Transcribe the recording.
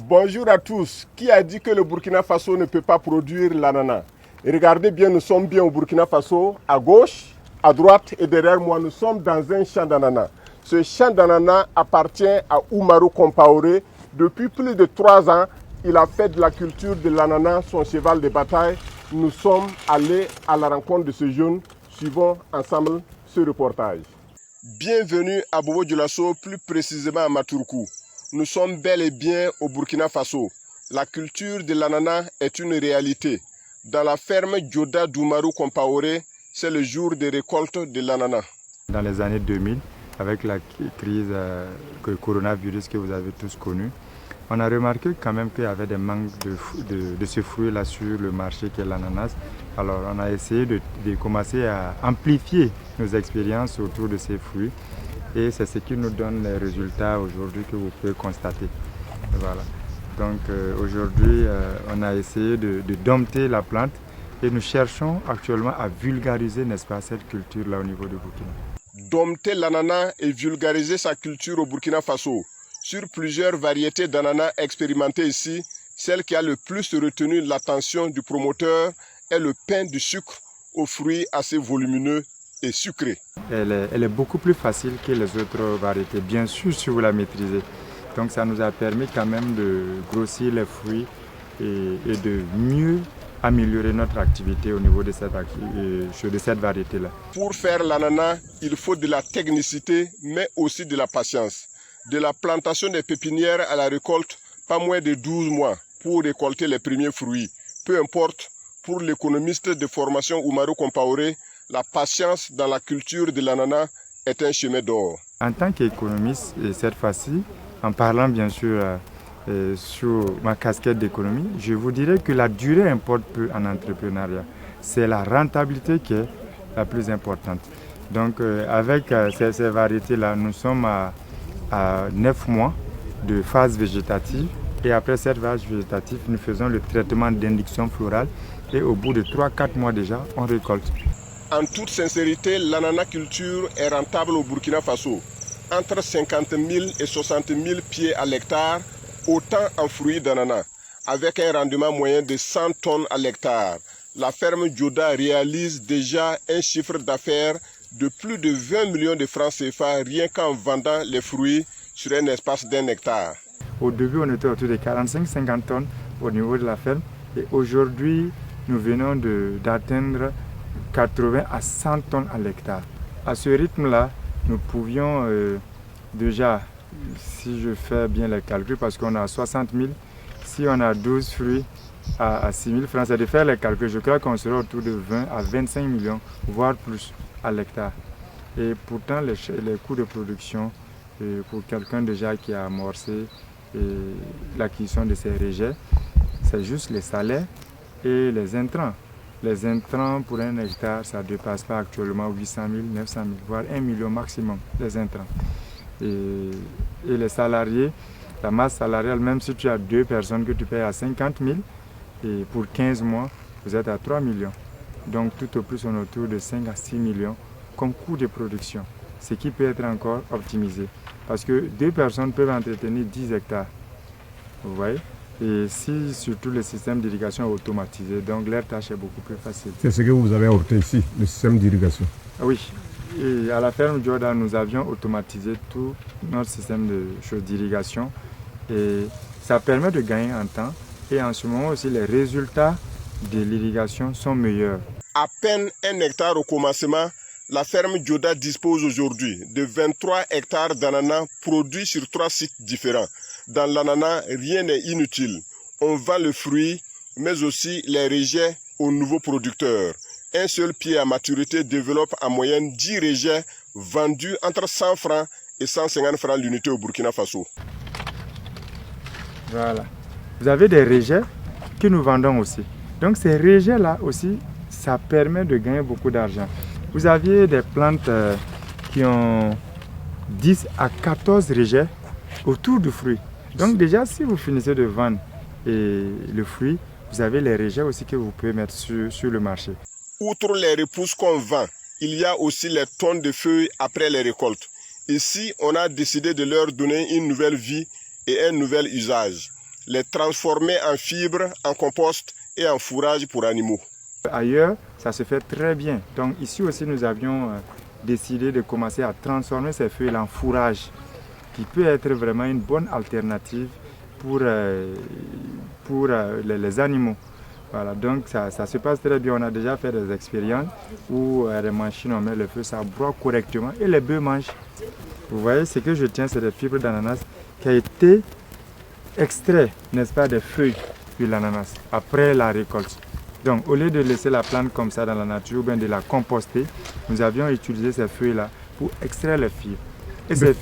Bonjour à tous. Qui a dit que le Burkina Faso ne peut pas produire l'ananas? Regardez bien, nous sommes bien au Burkina Faso. À gauche, à droite et derrière moi, nous sommes dans un champ d'ananas. Ce champ d'ananas appartient à Oumarou Compaoré. Depuis plus de 3 ans, il a fait de la culture de l'ananas son cheval de bataille. Nous sommes allés à la rencontre de ce jeune. Suivons ensemble ce reportage. Bienvenue à Bobo Dioulasso, plus précisément à Matourkou. Nous sommes bel et bien au Burkina Faso. La culture de l'ananas est une réalité. Dans la ferme Djoda d'Oumarou Compaoré, c'est le jour de récolte de l'ananas. Dans les années 2000, avec la crise coronavirus que vous avez tous connue, on a remarqué quand même qu'il y avait des manques de ce fruit-là sur le marché qui est l'ananas. Alors on a essayé de commencer à amplifier nos expériences autour de ces fruits. Et c'est ce qui nous donne les résultats aujourd'hui que vous pouvez constater. Voilà. Donc aujourd'hui, on a essayé de dompter la plante et nous cherchons actuellement à vulgariser, n'est-ce pas, cette culture-là au niveau du Burkina. Dompter l'ananas et vulgariser sa culture au Burkina Faso. Sur plusieurs variétés d'ananas expérimentées ici, celle qui a le plus retenu l'attention du promoteur est le pain du sucre aux fruits assez volumineux et sucrés. Elle est beaucoup plus facile que les autres variétés, bien sûr si vous la maîtrisez. Donc ça nous a permis quand même de grossir les fruits et de mieux améliorer notre activité au niveau de cette variété-là. Pour faire l'ananas, il faut de la technicité, mais aussi de la patience. De la plantation des pépinières à la récolte, pas moins de 12 mois pour récolter les premiers fruits. Peu importe, pour l'économiste de formation Oumarou Compaoré, la patience dans la culture de l'ananas est un chemin d'or. En tant qu'économiste, et cette fois-ci, en parlant bien sûr sur ma casquette d'économie, je vous dirais que la durée importe peu en entrepreneuriat. C'est la rentabilité qui est la plus importante. Donc avec ces variétés-là, nous sommes à 9 mois de phase végétative. Et après cette phase végétative, nous faisons le traitement d'induction florale. Et au bout de 3-4 mois déjà, on récolte. En toute sincérité, l'ananas culture est rentable au Burkina Faso. Entre 50 000 et 60 000 pieds à l'hectare, autant en fruits d'ananas, avec un rendement moyen de 100 tonnes à l'hectare. La ferme Djoda réalise déjà un chiffre d'affaires de plus de 20 millions de francs CFA rien qu'en vendant les fruits sur un espace d'1 hectare. Au début, on était autour de 45-50 tonnes au niveau de la ferme et aujourd'hui, nous venons d'atteindre 80 à 100 tonnes à l'hectare. À ce rythme-là, nous pouvions déjà, si je fais bien les calculs, parce qu'on a 60 000, si on a 12 fruits à 6 000 francs, c'est de faire les calculs. Je crois qu'on sera autour de 20 à 25 millions, voire plus à l'hectare. Et pourtant, les coûts de production, pour quelqu'un déjà qui a amorcé l'acquisition de ces rejets, c'est juste les salaires et les intrants. Les intrants pour un hectare, ça ne dépasse pas actuellement 800 000, 900 000, voire 1 million maximum, les intrants. Et les salariés, la masse salariale, même si tu as 2 personnes que tu payes à 50 000, et pour 15 mois, vous êtes à 3 millions. Donc tout au plus, on est autour de 5 à 6 millions comme coût de production, ce qui peut être encore optimisé. Parce que 2 personnes peuvent entretenir 10 hectares. Vous voyez? Et si surtout le système d'irrigation est automatisé, donc leur tâche est beaucoup plus facile. C'est ce que vous avez obtenu ici, le système d'irrigation? Oui, et à la ferme Djoda, nous avions automatisé tout notre système d'irrigation et ça permet de gagner en temps et en ce moment aussi les résultats de l'irrigation sont meilleurs. À peine 1 hectare au commencement, la ferme Djoda dispose aujourd'hui de 23 hectares d'ananas produits sur 3 sites différents. Dans l'ananas, rien n'est inutile. On vend le fruit, mais aussi les rejets aux nouveaux producteurs. Un seul pied à maturité développe en moyenne 10 rejets vendus entre 100 francs et 150 francs l'unité au Burkina Faso. Voilà. Vous avez des rejets que nous vendons aussi. Donc ces rejets-là aussi, ça permet de gagner beaucoup d'argent. Vous aviez des plantes qui ont 10 à 14 rejets autour du fruit. Donc déjà, si vous finissez de vendre le fruit, vous avez les rejets aussi que vous pouvez mettre sur le marché. Outre les repousses qu'on vend, il y a aussi les tonnes de feuilles après les récoltes. Ici, on a décidé de leur donner une nouvelle vie et un nouvel usage. les transformer en fibres, en compost et en fourrage pour animaux. Ailleurs, ça se fait très bien. Donc ici aussi, nous avions décidé de commencer à transformer ces feuilles en fourrage, qui peut être vraiment une bonne alternative pour les animaux. Voilà, donc ça se passe très bien. On a déjà fait des expériences où les machines, on met le feu, ça broie correctement et les bœufs mangent. Vous voyez, ce que je tiens, c'est des fibres d'ananas qui a été extrait, n'est-ce pas, des feuilles de l'ananas après la récolte. Donc, au lieu de laisser la plante comme ça dans la nature ou bien de la composter, nous avions utilisé ces feuilles-là pour extraire les fibres. Et ces